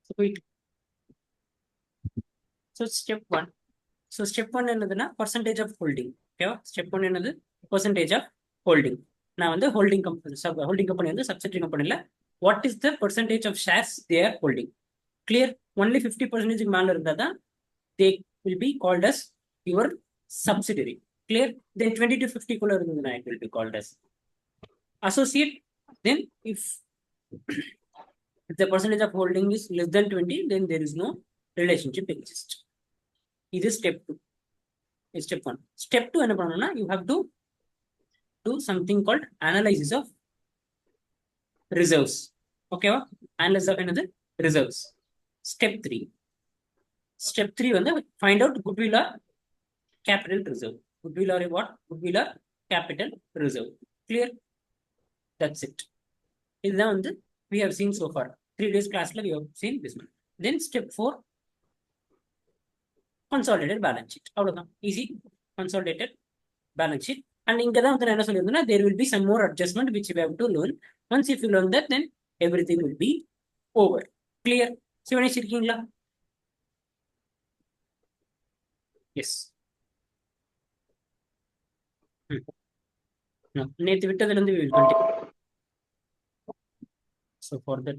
So wait. So step 1. So step 1 என்னதுன்னா percentage of holding. ஓகேவா? Step 1 என்னது? Percentage of holding. நான் வந்து holding company வந்து subsidiary companyல what is the percentage of shares they are holding? Clear? Only 50% மேல இருந்தா தான் they will be called as your subsidiary. Clear? Then 20 to 50 குள்ள இருந்ததுன்னா it will be called as associate. Then if the percentage of holding is less than 20, then there is no relationship exist. This is step 2. Step 1. Step 2 என்ன பண்ணணும்னா you have to do something called analysis of reserves. ஓகேவா? analysis of என்னது? reserves. Step 3. Step 3 வந்து find out goodwill or capital reserve. Goodwill or what? Goodwill or capital reserve. Clear? That's it. இதுதான் வந்து we have seen so far. 3 days classல we have seen this one. Then step 4, consolidated balance sheet. அவ்வளவுதான். Easy. Consolidated balance sheet. And இங்க தான் வந்து என்ன சொல்லியிருந்தேன்னா there will be some more adjustment which we have to learn. Once if you learn that, then everything will be over. Clear? Sivanesh இருக்கீங்களா? Yes. நேற்று விட்டதுல இருந்து we will continue. So for that,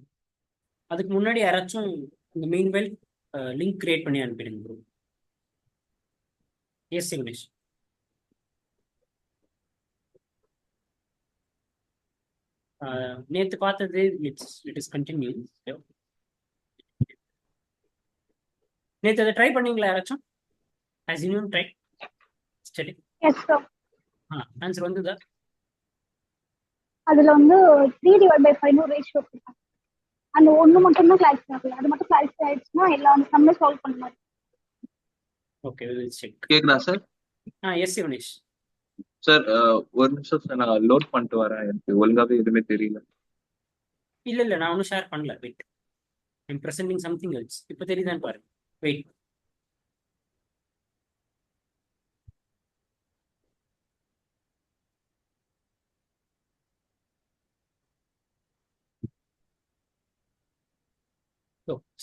அதுக்கு முன்னாடி யாராச்சும் இந்த meanwhile லிங்க் கிரியேட் பண்ணி அனுப்பிடுங்க bro. S Sivanesh. நேற்று பார்த்தது இட் இஸ் கண்டினியூ. நேற்று அதை ட்ரை பண்ணீங்களா யாராச்சும்? Has anyone tried? சரி. Yes sir. ஆன்சர் வந்துதா? அதுல வந்து 3/5 ரேஷியோ கொடுத்தாங்க. அந்த ஒண்ணு மட்டும் தான் கிளாரிஃபை ஆகல. அது மட்டும் கிளாரிஃபை ஆயிடுச்சுன்னா எல்லா சம்மே சால்வ் பண்ண மாதிரி. Okay, we will check. கேக்குதா சார்? எஸ் சிவனேஷ். சார் ஒரு நிமிஷம் சார், நான் லோட் பண்ணிட்டு வரேன். எனக்கு ஒழுங்காவே எதுவுமே தெரியல. இல்ல நான் ஒன்றும் ஷேர் பண்ணல. Wait, I'm presenting something else. இப்போ தெரியுதான்னு பாருங்க. வெயிட்.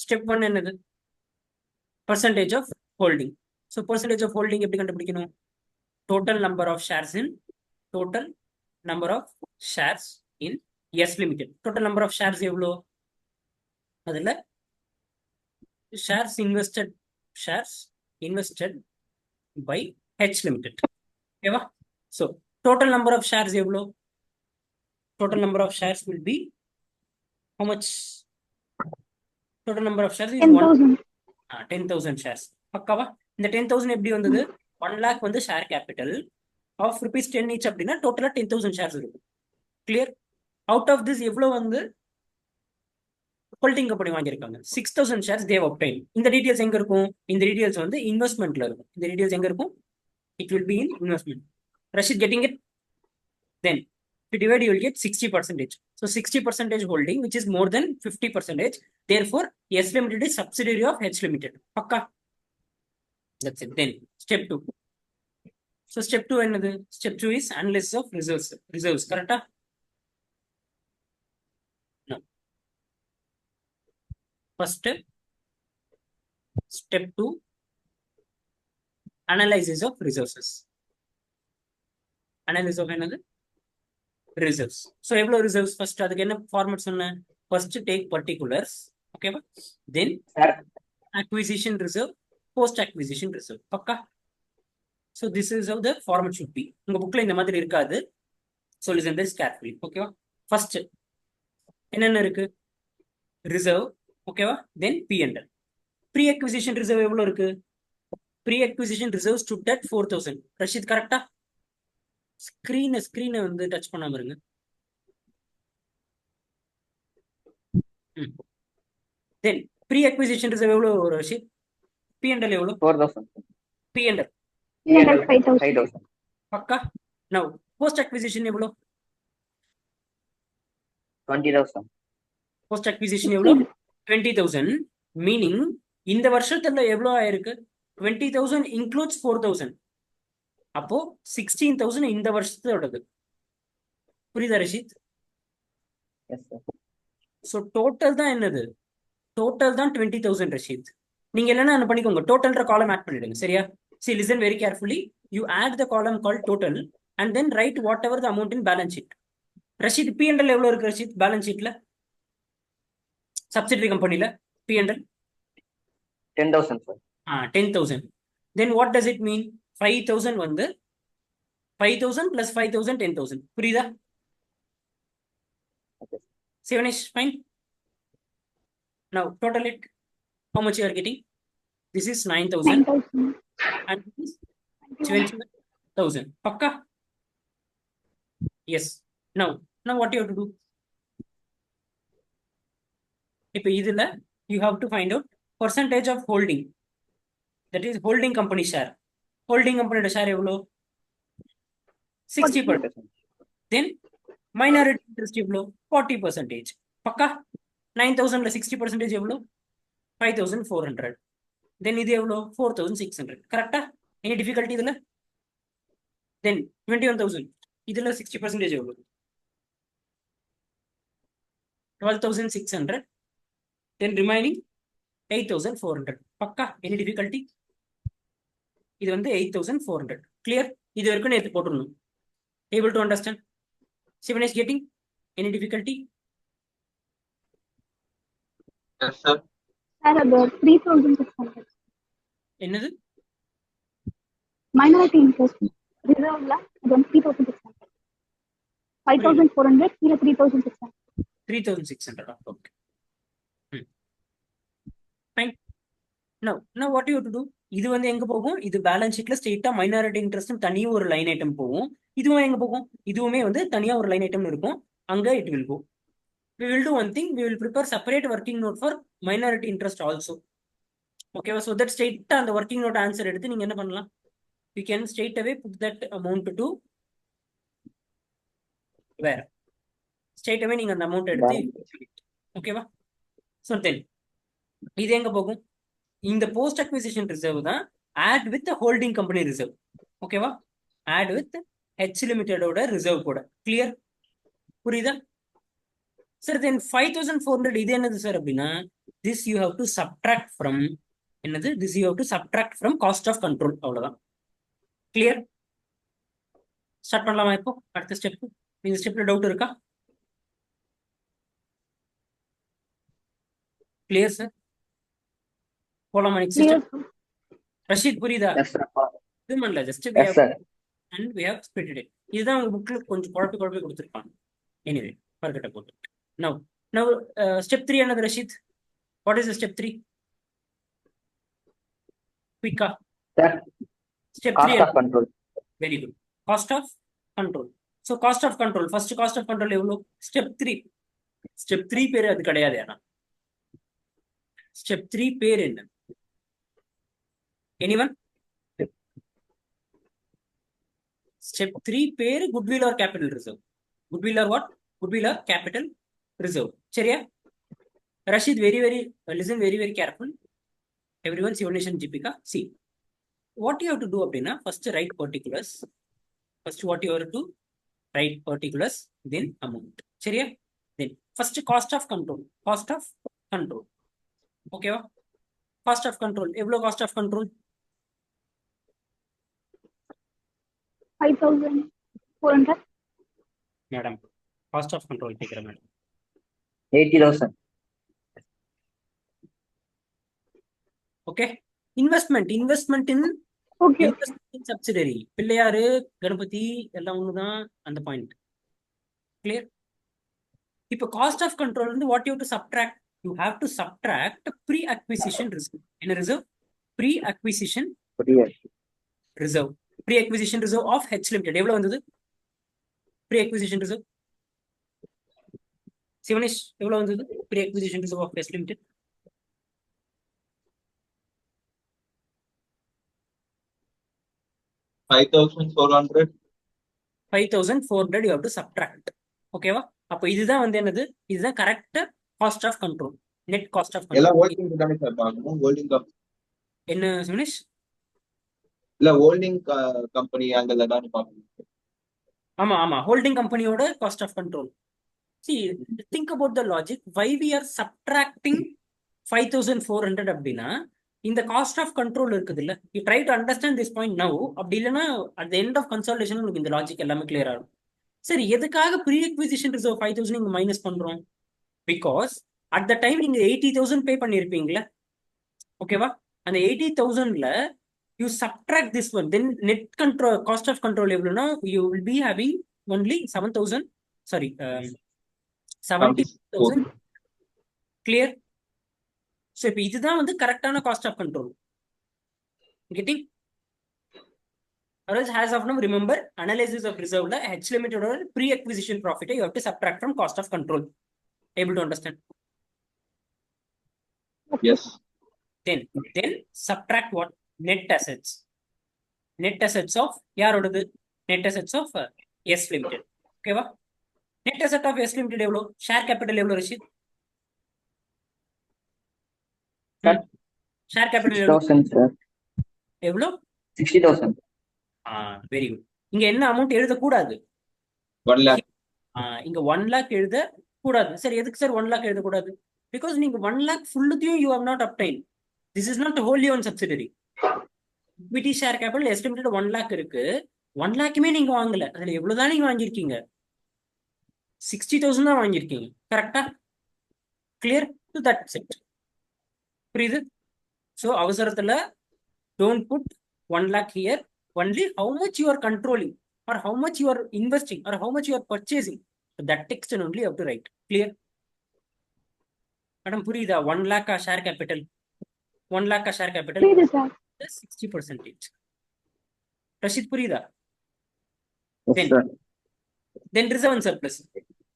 ஸ்டெப் 1 என்னது? Percentage of holding. So percentage of holding எப்படி கண்டுபிடிக்கணும்? Total number of shares in total number of shares in S limited. Total number of shares எவ்வளோ? அதில் shares invested by H limited. ஓகேவா? So total number of shares எவ்வளோ? Total number of shares will be how much? Total number of shares is 10,000 shares. பக்காவா? இந்த 10,000 எப்படி வந்தது? 1 lakh வந்து share capital of ₹10 each அப்படின்னா டோட்டலா 10,000 ஷேர்ஸ் இருக்கும். கிளியர்? அவுட் ஆஃப் திஸ் எவ்வளவு வந்து ஹோல்டிங் கம்பெனி வாங்கியிருக்காங்க? 6,000 ஷேர்ஸ் தேவ் obtained. இந்த டீடைல்ஸ் எங்க இருக்கும்? இந்த டீடைல்ஸ் வந்து இன்வெஸ்ட்மெண்ட்ல இருக்கும். இந்த டீடைல்ஸ் எங்க இருக்கும்? It will be in investment. Rashid, getting it? Then if you divide, you will get 60%. So 60% holding, which is more than 50%. Therefore, S Limited is subsidiary of H Limited. Pakka. That's it. Then step 2. So step 2 another. Step 2 is analysis of reserves. Correct? No. First step 2, analysis of resources. Analysis of another reserves. So எவ்வளவு reserves? First அதுக்கு என்ன format சொன்னேன்? First take particulars. ஓகேவா? Then acquisition reserve, post acquisition reserve. பக்கா? So this is how the format should be. உங்க புக்ல இந்த மாதிரி இருக்காது. So listen this carefully. ஓகேவா? First என்னென்ன இருக்கு? reserve. ஓகேவா? Then P&L. pre acquisition reserve எவ்வளவு இருக்கு? pre acquisition reserve stood at 4,000. Rashid கரெக்டா? ஸ்கிரீனை வந்து டச் பண்ணாம இருங்க. Then pre acquisition reserve எவ்வளவு ரஷித்? P&L எவ்வளவு? 4,000. P&L 5,000. பக்கா? now post acquisition எவ்வளவு? 20,000. post acquisition எவ்வளவு? 20,000. meaning இந்த வருஷத்துல எவ்வளவு ஆயிருக்கு? 20,000 includes 4,000. அப்போ 16,000 இந்த வருஷத்தோடது. புரியுதா Rashid? Yes, sir. So total தான் என்னது? டோட்டல் தான் 20,000 ரஷீத். நீங்க என்னன்னா என்ன பண்ணிக்கோங்க, டோட்டல்ன்ற காலம் ஆட் பண்ணிடுங்க. சரியா? see listen very carefully, you add the column called total and then write whatever the amount in balance sheet. Rashid P&L எவ்வளவு இருக்கு ரஷீத் பேலன்ஸ் ஷீட்ல, சப்சிடரி கம்பெனில P&L 10,000 sir. 10,000. then what does it mean? 5,000 வந்து 5,000 plus 5,000 10,000. புரியுதா? Okay. Sivanish, fine. Now total it. How much you are getting? This is 9,000 9,000. and this is 21,000. Pakka? Yes. Now what you have to do? இப்போ இதுல you have to find out percentage of holding. That is holding company share. Holding company share எவ்வளோ? 60%. Then minority interest எவ்வளோ? 40%. பக்கா? 9,000ல 60% எவ்வளோ? 5,400. Then இது எவ்வளோ? 4,600. கரெக்டா? Any difficulty இதுல? Then 21,000. இதுல 60% எவ்வளோ? 12,600. Then remaining 8,400. பக்கா? Any difficulty? இது வந்து 8,400. Clear? இது வரைக்கும் நேற்று போட்டுருணும். Able to understand? Shivan is getting? Any difficulty? Yes, sir. Sir, about 3,600. என்னது? Minority interest reserve ல அது வந்து 3,600. 5,400 கீழே 3,600. 3,600. Okay. Fine. Now what you have to do? இது வந்து எங்க போகும்? இது பேலன்ஸ் ஷீட்ல ஸ்ட்ரெயிட்டா மைனாரிட்டி இன்ட்ரெஸ்ட் தனியா ஒரு லைன் ஐட்டம் போகும். இதுவும் எங்க போகும்? இதுவுமே வந்து தனியா ஒரு லைன் ஐட்டம் இருக்கும். அங்க it will go. We will do one thing. We will prepare separate working note for minority interest also. Okay, so that straight அந்த working note answer எடுத்து நீங்க என்ன பண்ணலாம்? You can straight away put that amount to where? Straight away நீங்க அந்த amount எடுத்து ஓகேவா? So then இது எங்க போகும்? இந்த போஸ்ட் அக்விசிஷன் ரிசர்வ் தான் add with holding company reserve. ஓகேவா? ஆட் வித் H லிமிடெடோட ரிசர்வ் கூட. கிளியர்? புரியுதா? சார் தென் 5,400 இது என்னது சார் அப்படின்னா, this you have to subtract from என்னது? This you have to subtract from cost of control. அவ்வளவுதான். கிளியர்? ஸ்டார்ட் பண்ணலாமா இப்போ அடுத்த ஸ்டெப்? இந்த ஸ்டெப்ல டவுட் இருக்கா? Clear sir? போலாமா நெக்ஸ்ட் ஸ்டெப்? ரஷீத் புரியுதா? Yes sir. இது பண்ணல, just Yes sir. and we have split it. இதுதான் உங்க புக்ல கொஞ்சம் குழப்பி கொடுத்துருப்பாங்க. எனிவே பர்கட்ட போட்டு. Now step 3 என்னது Rashid? What is the step 3? Quick. Sir, Step cost 3. of control. Very good. Cost of control. So cost of control. First cost of control எவ்வளோ? Step 3. Step 3 பேரு அது கிடையாது. ஆனா Step 3 பேர் என்ன? Anyone? Step 3 பேரு goodwill or capital reserve. Goodwill or what? Goodwill or capital reserve. சரியா? Rashid, listen very careful. Everyone, Sivanation, Jipika, see. What you have to do அப்படின்னா, first write particulars. First what you have to write particulars, then amount. சரியா? Then first cost of control. Cost of control. ஓகேவா? Cost of control. எவ்வளோ cost of control? 5,400. Madam cost of control கேட்குறேன் madam. 80,000. Okay. Investment in Okay. Subsidiary Pillaiyar Ganapathi எல்லாம் ஒண்ணுதான் அந்த point. Clear? இப்போ cost of control வந்து what you to subtract? You have to subtract pre acquisition reserve. என்ன reserve? Pre acquisition reserve. Pre acquisition reserve of H limited எவ்வளவு வந்தது? Pre acquisition reserve Sivanesh எவ்வளவு வந்தது? Pre acquisition reserve of H limited 5,400. 5,400 you have to subtract. ஓகேவா? அப்போ இதுதான் வந்து என்னது? இதுதான் correct cost of control. Net cost of எல்லாம் கண்ட்ரோல். ஹோல்டிங் தானே சார் பார்க்கணும்? ஹோல்டிங் என்ன சிவனேஷ்? இல்ல ஹோல்டிங் கம்பெனி ஆங்கிள் தான் பார்க்கணும். ஆமா ஹோல்டிங் கம்பெனியோட cost of control. See, think about the logic. Why we are subtracting 5400 அப்படின்னா இந்த காஸ்ட் ஆஃப் கண்ட்ரோல் இருக்குது இல்ல, you try to understand this point now. அப்படி இல்லைன்னா at the end of consultation உங்களுக்கு இந்த லாஜிக் எல்லாமே கிளியர் ஆகும். சரி, எதுக்காக ப்ரீ அக்விசிஷன் ரிசர்வ் 5000 இங்க மைனஸ் பண்றோம்? பிகாஸ் அட் த டைம் நீங்க 80,000 பே பண்ணிருப்பீங்களா, ஓகேவா? அந்த 80,000ல you subtract this one, then net control cost of control எவ்வளவுனா you will be having only 7,000, sorry 70,000. Clear? So இப்போ இதுதான் வந்து கரெக்டான cost of control. Getting? as of now, remember, analysis of reserve la H limited or pre-acquisition profit you have to subtract from cost of control. Able to understand? Yes. Then subtract what? Net assets. Net assets of yarodadu? Net assets of S limited. Okay va? Net asset of S limited evlo? Share capital evlo Rashid? Sir, Share capital evlo? 60,000 sir. Evlo? 60,000. Very good. இங்க என்ன amount எழுதக்கூடாது? 1 lakh. இங்க 1 lakh எழுத கூடாது. சரி, எதுக்கு sir 1 lakh எழுதக்கூடாது? Because நீங்க 1 lakh ஃபுல்லுத்தையும் you have not obtain. This is not wholly own subsidiary. equity share capital estimated 1 lakh இருக்கு. 1 lakhமே நீங்க வாங்கல. அதுல எவ்வளவுதான் நீங்க வாங்கியிருக்கீங்க? 60,000 தான் வாங்கியிருக்கீங்க. கரெக்டா? Clear to that set? புரியுது? ஸோ அவசரத்துல don't put 1 lakh here. Only how much you are controlling or how much you are investing or how much you are purchasing, that text and only you have to write. Clear? Madam, purida 1 lakh share capital, 1 lakh share capital புரியுது sir. 60%. Rashid, purida? Yes sir. Then reserve and surplus.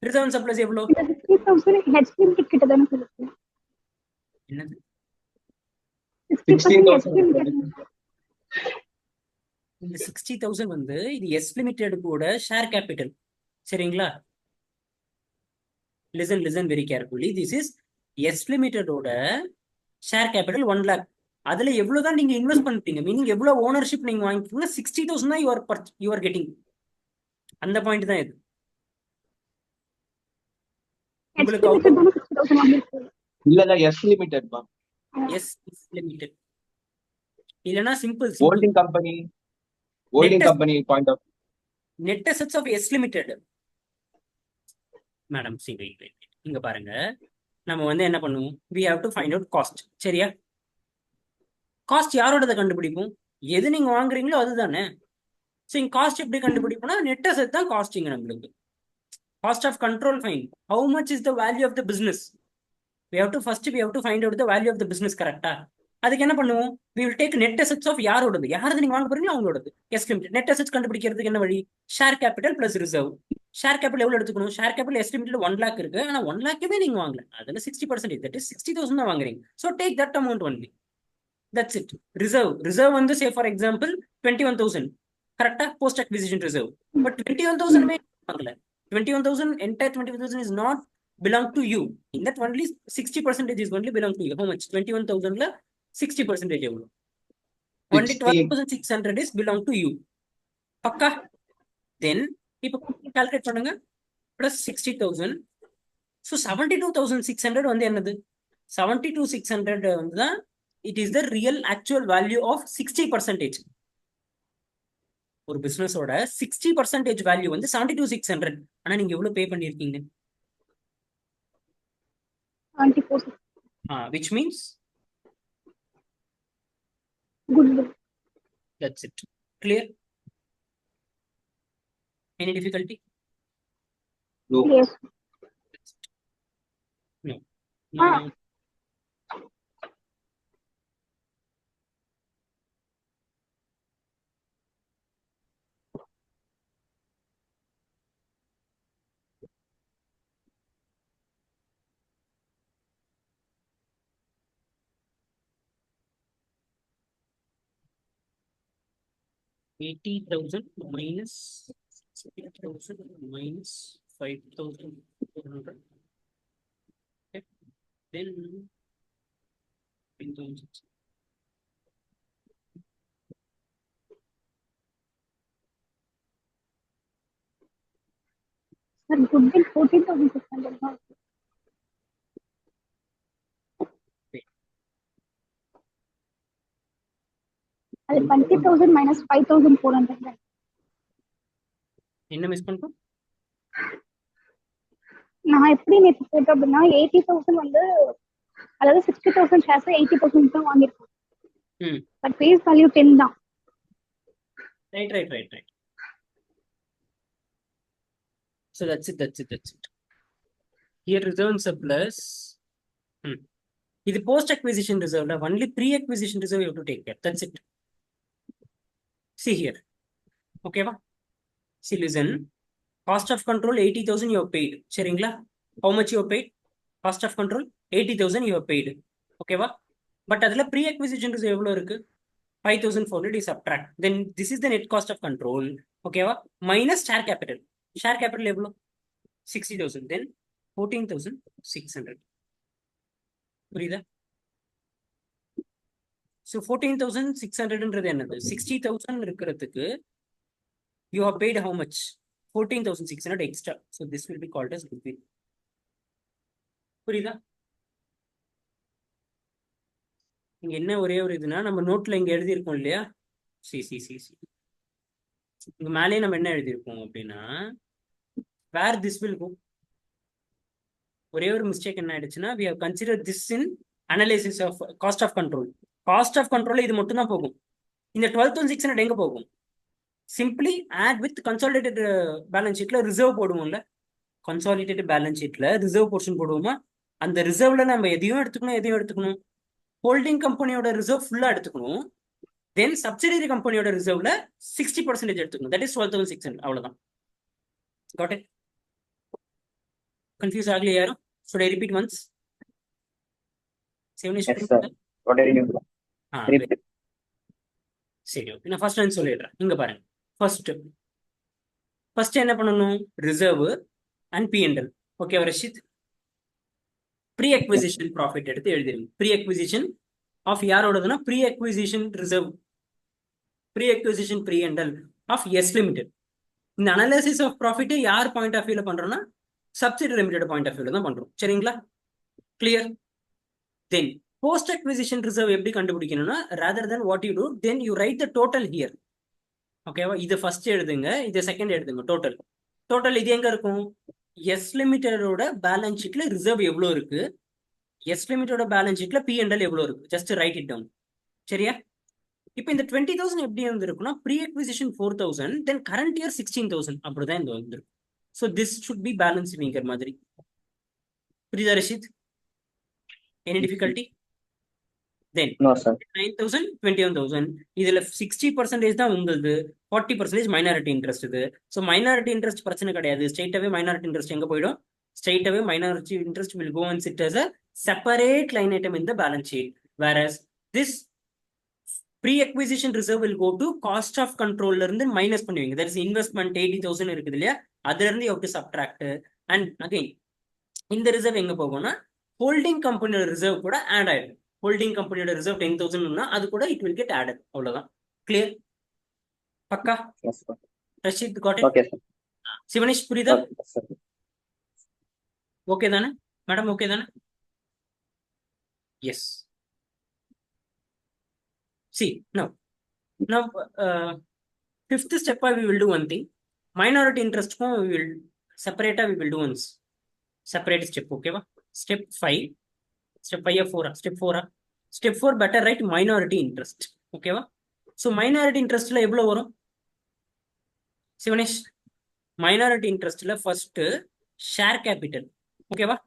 Reserve and surplus evlo? இந்த 60,000 H limited கிட்ட தானே சொல்லுங்க. என்னது? 60,000 H limited. இந்த 60,000 வந்து இது S limited கூட ஷேர் கேபிட்டல். சரிங்களா? Listen very carefully. This is S லிமிடெடோட ஷேர் கேபிட்டல் 1 lakh. அதுல எவ்வளவுதான் நீங்க இன்வெஸ்ட் பண்றீங்க, மீனிங் எவ்வளவு ஓனர்ஷிப் நீங்க வாங்கிக்கீங்க, 60,000 தான் யூ ஆர் கெட்டிங். அந்த பாயிண்ட் தான் இது. H உங்களுக்கு limited தானே 60,000 வாங்கிருக்கு. இல்ல எஸ் லிமிடெட் பா. எஸ் லிமிடெட் இல்லனா simple holding company point of net assets of S limited. Madam see wait இங்க பாருங்க, நம்ம வந்து என்ன பண்ணுவோம், we have to find out cost. சரியா? காஸ்ட் யாரோடத கண்டுபிடிப்போம்? எது நீங்க வாங்குறீங்களோ அதுதானே. ஸோ இங்க காஸ்ட் எப்படி கண்டுபிடிப்போம்னா நெட் அசெட் தான் காஸ்டிங் நம்மளுக்கு. Cost of control fine. How much is the value of the business? we have to find out the value of the business. கரெக்டா? அதுக்கு என்ன பண்ணுவோம்? we will take net assets of யாரோடது, யாரது நீங்க வாங்க போறீங்களோ அவங்களோடது. S limited. நெட் அசெட்ஸ் கண்டுபிடிக்கிறதுக்கு என்ன வழி? Share capital plus reserve. Share capital எவ்வளவு எடுத்துக்கணும்? ஷேர் கேபிட்டல் எஸ்டிமேட்டட் 1 lakh இருக்கு. ஆனா 1 lakhமே நீங்க வாங்கல. அதுல 60%, that is 60,000 தான் வாங்குறீங்க. so take that amount only. that's it. Reserve வந்து say for example 21,000. கரெக்டா? Post acquisition reserve. பட் 21,000மே வாங்கல. 21,000 entire 21,000 is not belong to you. In that only 60% is only belong to you. How much? 21,000 la 60% எவ்வளவு? Only 12,600 is belong to you. பக்கா? Then இப்போ calculate பண்ணுங்க. plus 60,000. so 72,600 வந்து என்னது? 72,600 வந்து தான் it is the real actual value of 60%. ஒரு பிசினஸோட 60% value வந்து 72,600. ஆனா நீங்க எவ்வளவு பே பண்ணிருக்கீங்க? 24. Which means Goodwill. that's it. Clear? Any difficulty? No. Yes. No. Ah. $80,000 minus 60,000 minus 5,400. Okay. Then 10,000. Sir, goodwill 14,600. Wait. அது 20,000 minus 5,400. என்ன மிஸ் பண்ணிட்டோம்? நான் எப்படி நேற்று போட்டோம் அப்படின்னா 80,000 வந்து அதாவது 60,000 ஷேர்ஸ் 80,000 தான் வாங்கியிருக்கோம். ம் பட் ஃபேஸ் வேல்யூ 10 தான். right. So that's it. Here reserve and surplus. இது post acquisition reserve. Only pre acquisition reserve you have to take care. That's it. See here. Okay va? See, listen. Cost of control 80,000 you have paid. சரிங்களா? How much you have paid? Cost of control 80,000 you have paid. Okay va? But அதுல pre acquisition reserve எவ்வளவு இருக்கு? 5,400 is subtract. Then this is the net cost of control. Okay va? Minus share capital. Share capital எவ்வளவு? 60,000. Then 14,600. புரியுதா? So 14,600ன்றது என்னது? 60,000 இருக்கிறதுக்கு you have paid how much? 14,600 extra. So this will be called as goodwill. புரியுதா? இங்க என்ன ஒரே ஒரு இதுனா நம்ம நோட்ல இங்க எழுதியிருக்கோம் இல்லையா? சி இங்க மேலே நம்ம என்ன எழுதியிருக்கோம் அப்படின்னா where this will go. ஒரே ஒரு மிஸ்டேக் என்ன ஆயிடுச்சுன்னா we have considered this in analysis of cost of control. Cost of control இது மட்டும் தான் போகும். இந்த 12,600 எங்க போகும்? Simply add with consolidated balance sheetல ரிசர்வ் போடுவோம்ல. consolidated balance sheetல ரிசர்வ் போர்ஷன் போடுவோமா? அந்த ரிசர்வ்ல நம்ம எதையும் எடுத்துக்கணும். ஹோல்டிங் கம்பெனியோட ரிசர்வ் ஃபுல்லா எடுத்துக்கணும். தென் சப்சிடரி கம்பெனியோட ரிசர்வ்ல 60% எடுத்துக்கணும். That is 12,600. அவ்வளவுதான். Got it? Confuse ஆகலையா யாரும்? Should I repeat once? Yes, sir. What are you doing? Repeat. சரி, ஓகே. நான் ஃபர்ஸ்ட் லைன் சொல்லிடுறேன். இங்க பாருங்க. ஃபர்ஸ்ட் என்ன பண்ணணும்? Reserve and P&L. Okay Rashid? Pre acquisition profit எடுத்து எழுதிருங்க. ப்ரீ அக்விசிஷன் ஆஃப் யாரோடதுன்னா pre acquisition reserve, pre acquisition P&L of S limited. இந்த அனாலிசிஸ் ஆஃப் ப்ராஃபிட் யார் பாயிண்ட் ஆஃப் வியூல பண்றோம்னா சப்சிடரி லிமிடெட் பாயிண்ட் ஆஃப் வியூல தான் பண்றோம். சரிங்களா? Clear? Then post acquisition reserve எப்படி கண்டுபிடிக்கணும்னா rather then what you do, then you write the total here. ஓகேவா? இது ஃபர்ஸ்ட் எழுதுங்க, இது செகண்ட் எழுதுங்க. டோட்டல் இது எங்க இருக்கும்? எஸ் லிமிட்டடோட பேலன்ஸ் ஷீட்ல ரிசர்வ் எவ்வளவு இருக்கு, எஸ் லிமிட்டோட பேலன்ஸ் ஷீட்ல P&L எவ்வளவு இருக்கு, ஜஸ்ட் ரைட் இட் டவுன். சரியா? இப்போ இந்த 20,000 எப்படி வந்துருக்குன்னா pre acquisition 4,000, then current year 16,000 அப்படிதான் இந்த வந்துருக்கு. ஸோ திஸ் ஷுட் பி பேலன்ஸ்ங்கிற மாதிரி. புரியுதா Rashid? Any difficulty? Then No, sir. 9,000 21,000 இதுல 60% தான் உங்களுது, 40% மைனாரிட்டி இன்ட்ரெஸ்ட். இது ஸோ மைனாரிட்டி இன்ட்ரெஸ்ட் பிரச்சனை கிடையாது. ஸ்ட்ரெயிட்டாவே மைனாரிட்டி இன்ட்ரெஸ்ட் எங்க போயிடும்? ஸ்ட்ரெயிட்டாவே minority interest will go and sit as a separate line item in the balance sheet, whereas this pre-acquisition reserve will go to cost of control ல இருந்து minus பண்ணுவீங்க. that is investment 80,000 இருக்குது இல்லையா, அதுல இருந்து you have to subtract. and again இந்த reserve எங்க போகும்னா holding கம்பெனியோட ரிசர்வ் கூட ஆட் ஆயிடும். ஹோல்டிங் கம்பெனியோட ரிசர்வ் 10,000 அது கூட it will get added. அவ்வளவுதான். கிளியர்? பக்கா? Yes, sir. Rashid got it? Okay, sir. Sivanesh புரியுதா? Okay, sir. ஓகே தானே மேடம்? ஓகே தானே? S. See now fifth step we will do one thing. Minority interest we will separate. We will do once separate step. Okay va? Step 5 or 4. Step 4 better write minority interest. Okay va? So minority interest la evlo varum? Sivanesh, minority interest la first share capital. Okay va?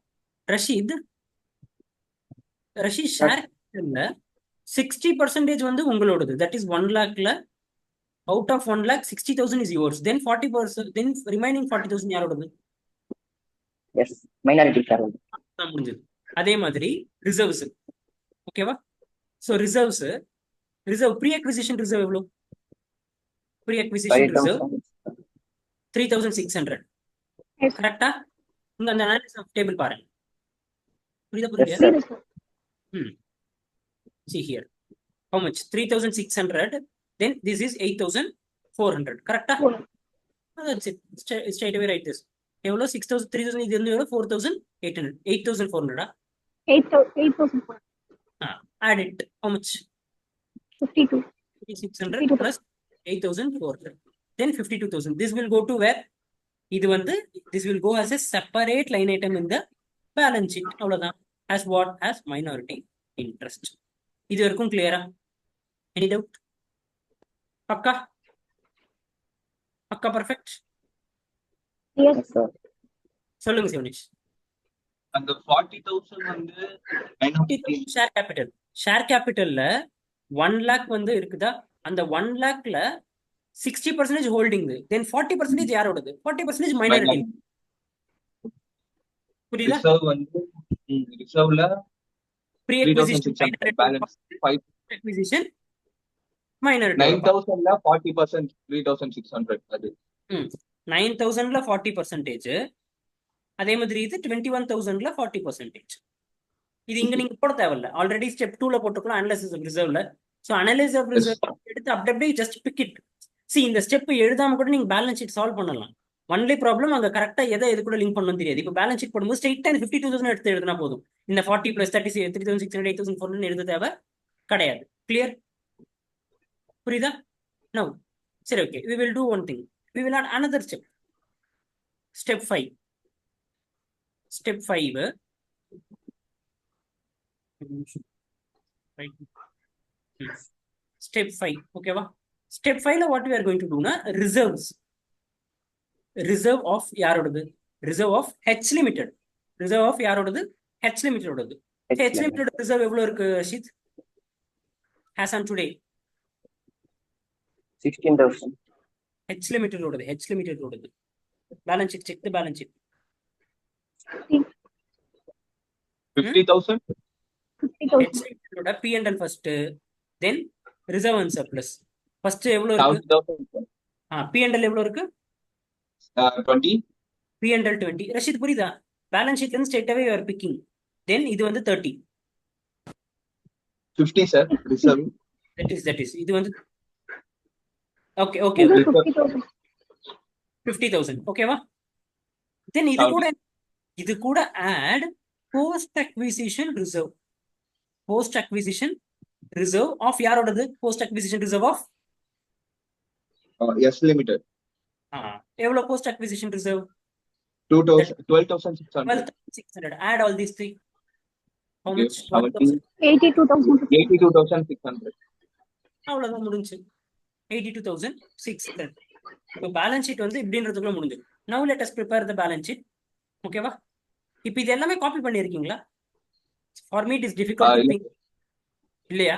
Rashid share capital la 60% வந்து உங்களோடது. that is 1 lakh ல out of 1 lakh 60,000 is yours. then 40%, then remaining 40,000 யாரோடது? Yes, minority shareholder. முடிஞ்சது. அதே மாதிரி reserves. ஓகேவா? So reserve pre acquisition reserve எவ்வளவு? Pre acquisition reserve 3,600. கரெக்ட்டா? இங்க அந்த அனாலிசிஸ் ஆஃப் டேபிள் பாருங்க. புரியுதா? See here. How much? 3,600. Then this is 8,400. Correct? That's it. Straight away write this. எவ்வளோ? 6,000, 3,000 இது வந்து எவ்வளோ? 4,800. 8,400. 8,400. Add it. How much? 52. 600 plus 8,400. Then 52,000. This will go to where? This will go as a separate line item in the balance sheet. அவ்வளவுதான். As what? As minority interest. இது வரைக்கும் clear-ஆ? Any doubt? பக்கா? பக்கா perfect? Yes. Yes, sir. சொல்லுங்க சிவனிஷ். அந்த 40,000 வந்து share capital. Share கேபிட்டல்ல 1 lakh வந்து இருக்குதா? அந்த 1 lakhல 60% ஹோல்டிங். தென் 40% யாரோடது? 40% மைனாரிட்டி. புரியுதா? ரிசர்வ் வந்து ரிசர்வ்ல ப்ரீ 3,600 பேலன்ஸ் 5 அக்விசிஷன் மைனாரிட்டி. 9,000ல 40% 3,600 அது 9,000ல 40%. அதே மாதிரி இது 21,000ல 40%. இது இங்க நீங்க போட தேவையில்ல. ஆல்ரெடி ஸ்டெப் 2ல போட்டுக்கலாம் அனலைசிஸ் ஆஃப் ரிசர்வ்ல. சோ அனலைசிஸ் ஆஃப் ரிசர்வ் எடுத்து அப்படியே ஜஸ்ட் பிக் இட். See இந்த ஸ்டெப் எழுதாம கூட நீங்க பேலன்ஸ் ஷீட் சால்வ் பண்ணலாம். ஒன்லி ப்ராப்ளம் அங்க கரெக்டா எது கூட லிங்க் பண்ணணும் தெரியாது. இப்போ பேலன்ஸ் ஷீட் போடும்போது ஸ்ட்ரைட்டா 52,000 எடுத்து எழுதினா போதும். இந்த 40 plus 30 3,600 8,400 எழுத தேவை கிடையாது. கிளியர்? புரியுதா? நோ சரி, okay. we will do one thing. we will add another step. Step 5. Step 5 Step 5. Okay va? Step 5 what we are going to do na reserves. Reserve of yarodadu? Reserve of H Limited. Reserve of yarodadu? H Limited odadu. H Limited reserve evlo irukku Ashit? As on today 16,000. H Limited odadu. H Limited odadu. Balance sheet, check the balance sheet. 50,000 H Limited oda P&L first, then reserve and surplus. First evlo irukku? 1,000 P&L evlo irukku? 20 P&L 20. Rashid புரியுதா? Balance ஷீட்ல இருந்து straight away you are picking. Then இது வந்து 30. 50 sir reserve. That is இது வந்து okay இது 50,000. 50,000 ஓகேவா? Then இது கூட add post acquisition reserve. Post acquisition reserve of யாரோடது? Post acquisition reserve of S limited. எவ்வளவு post acquisition reserve? 12,600. 12,600. Add all these three. How much? 82,000. 82,600. அவ்வளவுதான் முடிஞ்சு. 82,600. இப்போ பேலன்ஸ் ஷீட் வந்து இப்படின்றதுக்குள்ள முடிஞ்சு. Now let us prepare the balance sheet. ஓகேவா? இப்போ இது எல்லாமே காப்பி பண்ணிருக்கீங்களா? For me it is difficult to think. இல்லையா?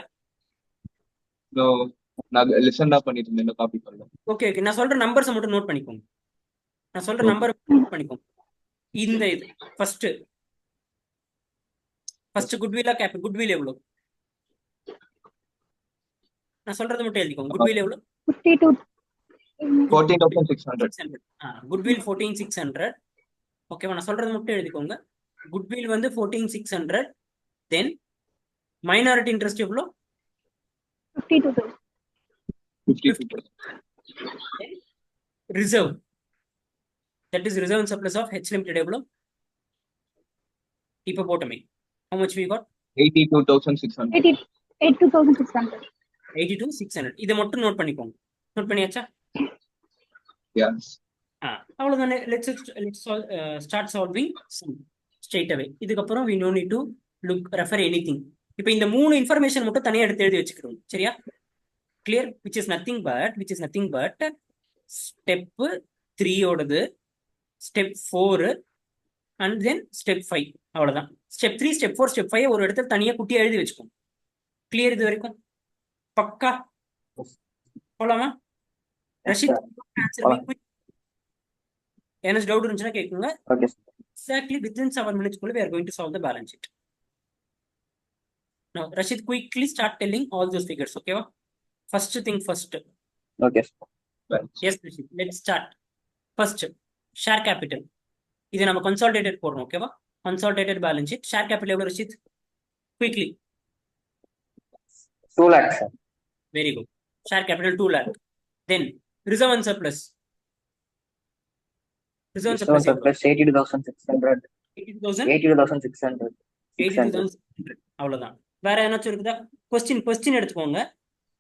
No, நான் லிசன் தான் பண்ணிட்டு இருந்தேன், காப்பி பண்ணல. ஓகே நான் சொல்ற நம்பர்ஸ் மட்டும் நோட் பண்ணிக்கோங்க. நான் சொல்ற நம்பர் நோட் பண்ணிக்கோங்க. இந்த இது ஃபர்ஸ்ட் குட்வில் குட்வில் எவ்வளவு? நான் சொல்றது மட்டும் எழுதிக்கோங்க. குட்வில் எவ்வளவு? 14,600. குட்வில் 14,600. ஓகேவா? நான் சொல்றது மட்டும் எழுதிக்கோங்க. குட்வில் வந்து 14,600. தென் மைனாரிட்டி இன்ட்ரெஸ்ட் எவ்வளவு? 52,000. Reserve, that is reserve and surplus of H Limited எவ்வளவு? இப்போ போட்டமே. How much we got? 82,600. 82,600. 82,600. இதை மட்டும் நோட் பண்ணிக்கோங்க. நோட் பண்ணியாச்சா? Yes. அவ்வளவுதானே. let's start solving straight away. இதுக்கப்புறம் we no need to refer anything. இப்போ இந்த மூணு இன்ஃபர்மேஷன் மட்டும் தனியா எடுத்து எழுதி வச்சுக்கிறோம். சரியா? clear? which is nothing but step 3 ஓடது, ஸ்டெப் 4 அண்ட் தென் ஸ்டெப் 5. அவ்வளவுதான். ஸ்டெப் 3 ஸ்டெப் 4 ஸ்டெப் 5 ஒரு இடத்துல தனியா குட்டியா எழுதி வச்சுக்கோம். கிளியர் இது வரைக்கும்? பக்கா போலாமா? ரஷித் என்ன டவுட் இருந்துச்சுன்னா கேட்குங்க. Exactly within 7 minutes we are going to solve the balance sheet. Now Rashid, quickly start telling all those figures. Okay va? First thing first. Okay. Yes Rashid, let's start. First share capital. இது நம்ம consolidated போறோம். ஓகேவா? consolidated balance sheet. share capital எவ்வளவு Rashid? Quickly. 2 lakhs. Very good. Share capital 2 lakh. Then reserve and surplus. Reserve and surplus 82,600. 82,600. அவ்வளவுதான். வேற ஏதாச்சும் இருக்குதா? Question எடுத்துக்கோங்க.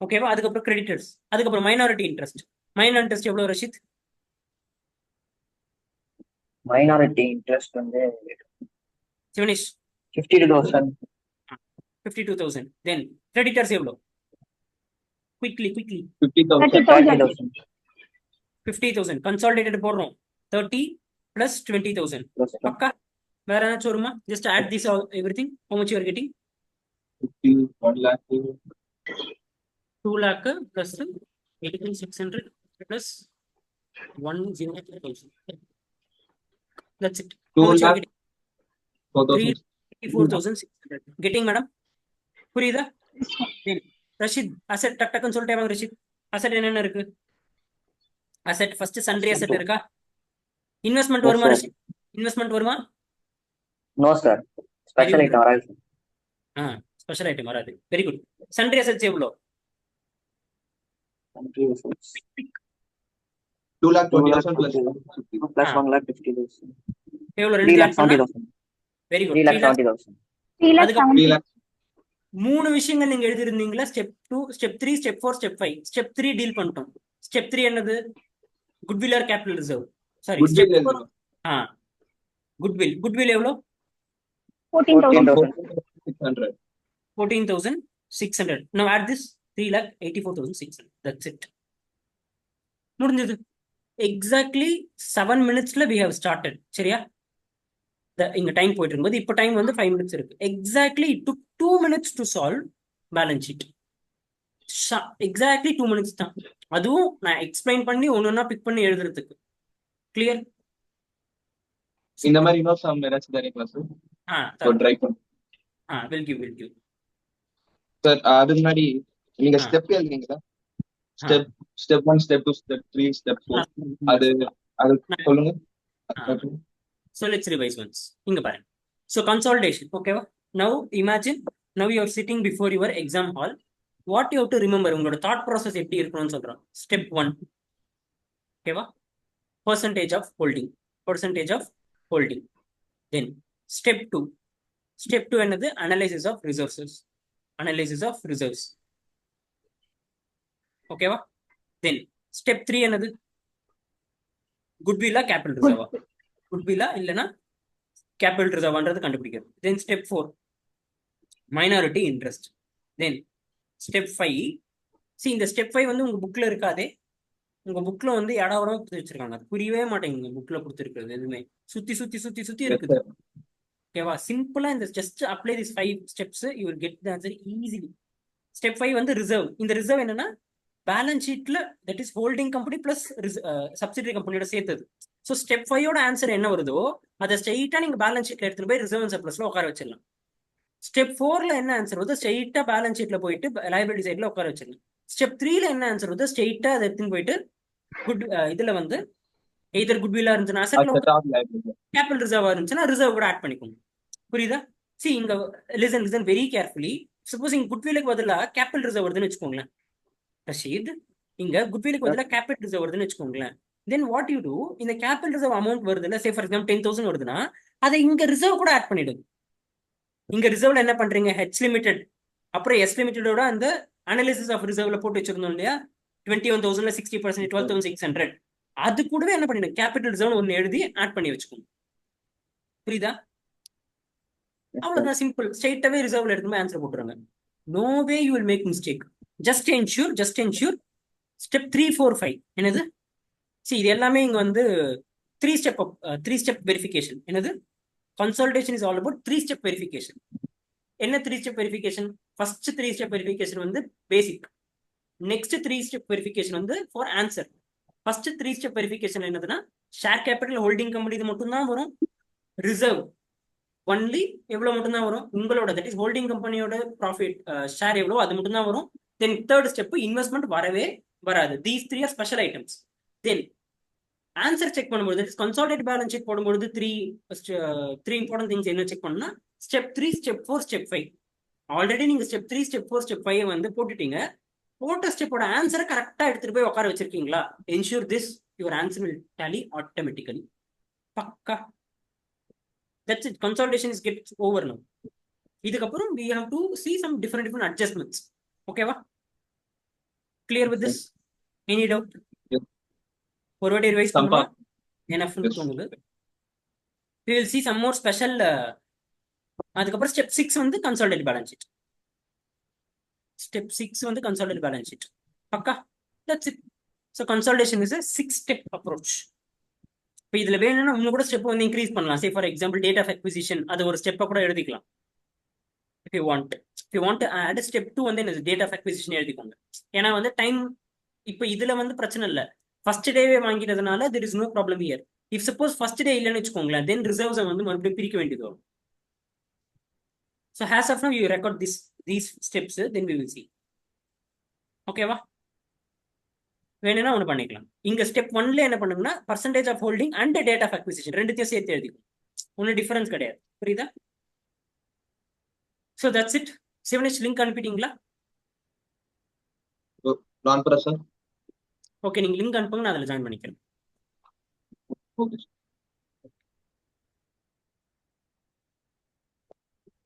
ஓகேவா? அதுக்கப்புறம் கிரெடிட்டர்ஸ், அதுக்கப்புறம் மைனாரிட்டி இன்ட்ரெஸ்ட். மைனாரிட்டி இன்ட்ரெஸ்ட் எவ்வளவு ரஷித்? மைனாரிட்டி இன்ட்ரெஸ்ட் வந்து சிவனேஷ் 52,000. 52,000. தென் கிரெடிட்டர்ஸ் எவ்வளவு? குவிக்லி 50,000. 30,000. 50,000. கன்சாலிடேட்டட் போடுறோம். 30 plus 20,000. பக்கா? வேற ஏதாச்சும் வருமா? Just add this everything. How much you are getting? 50, 1 lakh. 2 lakh plus 18,600 plus 1,000. That's it. How 2 much you are lakh, getting? 4,000. 34,600. Getting, madam? புரியுதா? Rashid asset டக் டக்குன்னு சொல்லிட்டே வாங்க. ரஷித் அசெட் என்னென்ன இருக்கு? அசெட் ஃபர்ஸ்ட் சன்ட்ரி அசெட் இருக்கா? இன்வெஸ்ட்மெண்ட் வருமா ரஷித்? இன்வெஸ்ட்மெண்ட் வருமா? No sir, special item வராது. ஸ்பெஷல் ஐட்டம் வராது. Very good. சன்ட்ரி அசெட்ஸ் எவ்வளோ? 2,20,000 plus 50. plus 1,50,000. எவ்வளோ? 3,70,000. Very good. 3,70,000. 3 lakh. 3 விஷயங்கள் நீங்க எழுதிருந்தீங்களா? Step 2, step 3, step 4, step 5. Step 3 deal பண்ணிட்டோம். ஸ்டெப் 3 என்னது? Goodwill or capital reserve. Sorry, step 4. Goodwill எவ்வளோ? 14,600. 14,600. Now add this 3,84,600. That's it. முடிஞ்சது. Exactly 7 minutesல we have started. சரியா? இங்க டைம் போயிட்டு இருக்கும்போது இப்போ டைம் வந்து 5 minutes இருக்கு. Exactly it took 2 minutes to solve balance sheet. Exactly 2 minutes தான். அதுவும் நான் எக்ஸ்பிளைன் பண்ணி ஒன்னொன்னா பிக் பண்ணி எழுதுறதுக்கு. கிளியர்? இந்த மாதிரி இன்னொரு சம் ஏதாச்சும் தரீங்களா சார்? ட்ரை பண்ணு will give சார். அது முன்னாடி நீங்க ஸ்டெப் எழுதுறீங்களா? Step 1, step 2, step 3, step 4. அது சொல்லுங்க. So let's revise once. இங்க பாருங்க. So consolidation, okay? Now imagine, now you are sitting before your exam hall. What you have to remember, உங்களோட thought process எப்படி இருக்கணும்னு சொல்றோம். Step 1, ஓகேவா? Percentage of holding. Then step 2. Step 2 என்னது? Analysis of reserves. ஓகேவா? Then step 3 என்னது? குட்வில்லா capital ரிசர்வா? குட்வில்லா இல்லனா capital ரிசர்வ்ன்றது கண்டுபிடிக்கிறது. Then step 4, minority interest. Then step 5. see இந்த step 5 வந்து உங்க புக்ல இருக்காதே. உங்க புக்ல வந்து இடவரம் வச்சிருக்காங்க. புரியவே மாட்டேங்குது புக்ல கொடுத்துருக்கிறது. எதுவுமே சுத்தி இருக்குது. ஓகேவா? சிம்பிளா இந்த just apply this 5 steps, you will get the answer easily. Step 5 வந்து ரிசர்வ். இந்த ரிசர்வ் என்னன்னா பேலன்ஸ் ஷீட்ல that is holding company plus subsidiary கம்பெனியோட சேர்த்தது. ஸோ ஸ்டெப் 5ஓட ஆன்சர் என்ன வருதோ அதை ஸ்ட்ரெயிட்டா நீங்க பேலன்ஸ் ஷீட்ல எடுத்துட்டு போய் ரிசர்வ் அண்ட் சர்ப்ளஸ்ல உட்கார வச்சிடலாம். ஸ்டெப் 4ல என்ன ஆன்சர் வருதோ ஸ்ட்ரெயிட்டா பேலன்ஸ் ஷீட்ல போயிட்டு லைபிலிட்டி சைட்ல உட்கார வச்சிடலாம். ஸ்டெப் 3ல என்ன ஆன்சர் வருதோ ஸ்ட்ரெயிட்டா அதை எடுத்துன்னு போயிட்டு இதுல வந்து எய்தர் குட்வில்லா இருந்துச்சுன்னா அசெட்ல, கேபிட்டல் ரிசர்வா இருந்துச்சுன்னா ரிசர்வ் கூட ஆட் பண்ணிக்கோங்க. புரியுதா? see இங்க லிசன் வெரி கேர்ஃபுல்லி. சப்போஸ் இங்க குட்வில்லுக்கு பதிலா கேபிட்டல் ரிசர்வ் வருதுன்னு வச்சுக்கோங்களேன் ரஷீத். இங்க குட்வில்லுக்கு பதிலா கேபிட்டல் ரிசர்வ் வருதுன்னு வச்சுக்கோங்களேன். தென் வாட் யூ டூ, இந்த கேபிட்டல் ரிசர்வ் அமௌண்ட் வருதுல்ல, சே ஃபார் எக்ஸாம்பிள் 10,000 வருதுன்னா அதை இங்க ரிசர்வ் கூட ஆட் பண்ணிடுங்க. இங்க ரிசர்வ்ல என்ன பண்றீங்க? ஹெச் லிமிடெட் அப்புறம் எஸ் லிமிடெடோட அந்த அனாலிசிஸ் ஆஃப் ரிசர்வ்ல போட்டு வச்சிருந்தோம் இல்லையா? 21,000ல 60%, 12,600. அது கூடவே என்ன பண்ணிடுங்க? கேபிட்டல் ரிசர்வ் ஒன்னு எழுதி ஆட் பண்ணி வச்சுக்கோங்க. புரியுதா? அவ்வளவுதான், சிம்பிள். ஸ்ட்ரெயிட்டாவே ரிசர்வ்ல எடுத்து ஆன்சர் போட்டுருங்க. No way you will make mistake. Just ensure step 3, 4, 5 என்னது? see இது எல்லாமே இங்க வந்து 3 ஸ்டெப் வெரிஃபிகேஷன். என்னது? Consolidation is all about 3 step verification. என்ன 3 step verification? First 3 step verification வந்து பேசிக். நெக்ஸ்ட் 3 ஸ்டெப் வெரிஃபிகேஷன் வந்து for answer. First 3 step verification என்னதுன்னா ஷேர் கேபிட்டல் ஹோல்டிங் கம்பெனி இது மட்டும் தான் வரும். ரிசர்வ் ஒன்லி எவ்வளவு மட்டும் தான் வரும்? உங்களோட தட் இஸ் ஹோல்டிங் கம்பெனியோட ப்ராஃபிட் ஷேர் எவ்வளோ அது மட்டும் தான் வரும். தென் தேர்ட் ஸ்டெப் இன்வெஸ்ட்மெண்ட் வரவே வராது. These 3 are special items. Then answer check பண்ணும்போது கன்சாலிடேட் பேலன்ஸ் ஷீட் போடும்போது 3 இம்பார்ட்டன்ட் திங்ஸ் என்ன செக் பண்ணா ஸ்டெப் 3, ஸ்டெப் 4, ஸ்டெப் 5. ஆல்ரெடி நீங்க ஸ்டெப் 3, ஸ்டெப் 4, ஸ்டெப் 5 வந்து போட்டுட்டீங்க. போட்ட ஸ்டெப்போட ஆன்சரை கரெக்டா எடுத்துட்டு போய் உட்கார வச்சிருக்கீங்களா? Ensure this your answer will tally automatically. பக்கா. That's it. Consolidation is gets over now. இதுக்கப்புறம் we have to see some different adjustments. ஓகேவா? clear with this? Any doubt? Yes. ஒரு வாட்டி ரிவைஸ் Some பண்ணுமா? part. enough Yes. தோணுது. We will see some more special. அதுக்கப்புறம் step 6 வந்து consolidate balance sheet. Step 6 வந்து consolidate balance sheet. பக்கா? That's it. So consolidation is a 6-step approach. இப்போ இதுல வேணும்னா இன்னும் கூட ஸ்டெப் வந்து இன்க்ரீஸ் பண்ணலாம். Say for example date of acquisition அது ஒரு ஸ்டெப்பை கூட எழுதிக்கலாம். If you want to add step 2 வந்து என்ன டேட் ஆஃப் அக்விசிஷன் எழுதிக்கோங்க. ஏன்னா வந்து டைம் இப்போ இதுல வந்து பிரச்சனை இல்லை. ஃபர்ஸ்ட் டேவே வாங்கிட்டதுனால there is no problem here. If suppose first day இல்லைன்னு வச்சுக்கோங்களேன், then reserves வந்து மறுபடியும் பிரிக்க வேண்டியது வரும். So as of now you record these steps, then we will see. ஓகேவா? வேணும்னா ஒன்று பண்ணிக்கலாம். இங்க ஸ்டெப் 1ல என்ன பண்ணுங்கன்னா percentage of holding and date of acquisition ரெண்டுத்தையும் சேர்த்து எழுதிக்கும். ஒன்றும் டிஃபரன்ஸ் கிடையாது. புரியுதா? So that's it. Sivanesh link அனுப்பிட்டீங்களா? நான் sir. ஓகே, நீங்க லிங்க் அனுப்புங்க, நான் அதில் ஜாயின் பண்ணிக்கிறேன். Okay.